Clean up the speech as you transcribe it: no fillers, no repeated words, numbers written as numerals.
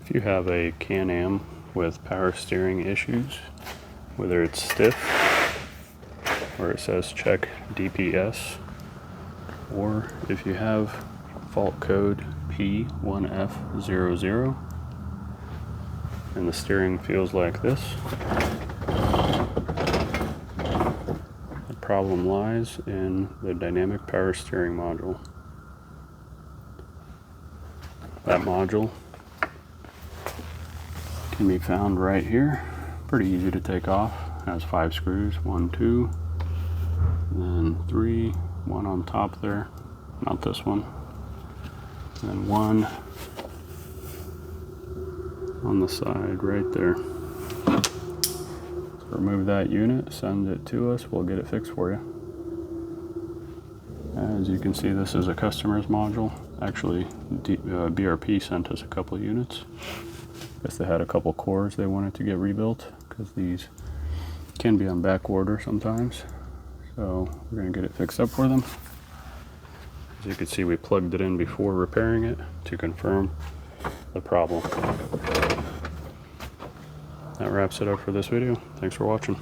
If you have a Can-Am with power steering issues, whether it's stiff, where it says check DPS, or if you have fault code P1F00 and the steering feels like this, the problem lies in the dynamic power steering module. That module can be found right here. Pretty easy to take off. Has 5 screws, 1, 2, and then 3, 1 on top there, not this one, and then 1 on the side right there. So remove that unit, send it to us, we'll get it fixed for you. As you can see, this is a customer's module. Actually, BRP sent us a couple of units. Guess they had a couple cores they wanted to get rebuilt, because these can be on back order sometimes. So we're going to get it fixed up for them. As you can see, we plugged it in before repairing it to confirm the problem. That wraps it up for this video. Thanks for watching.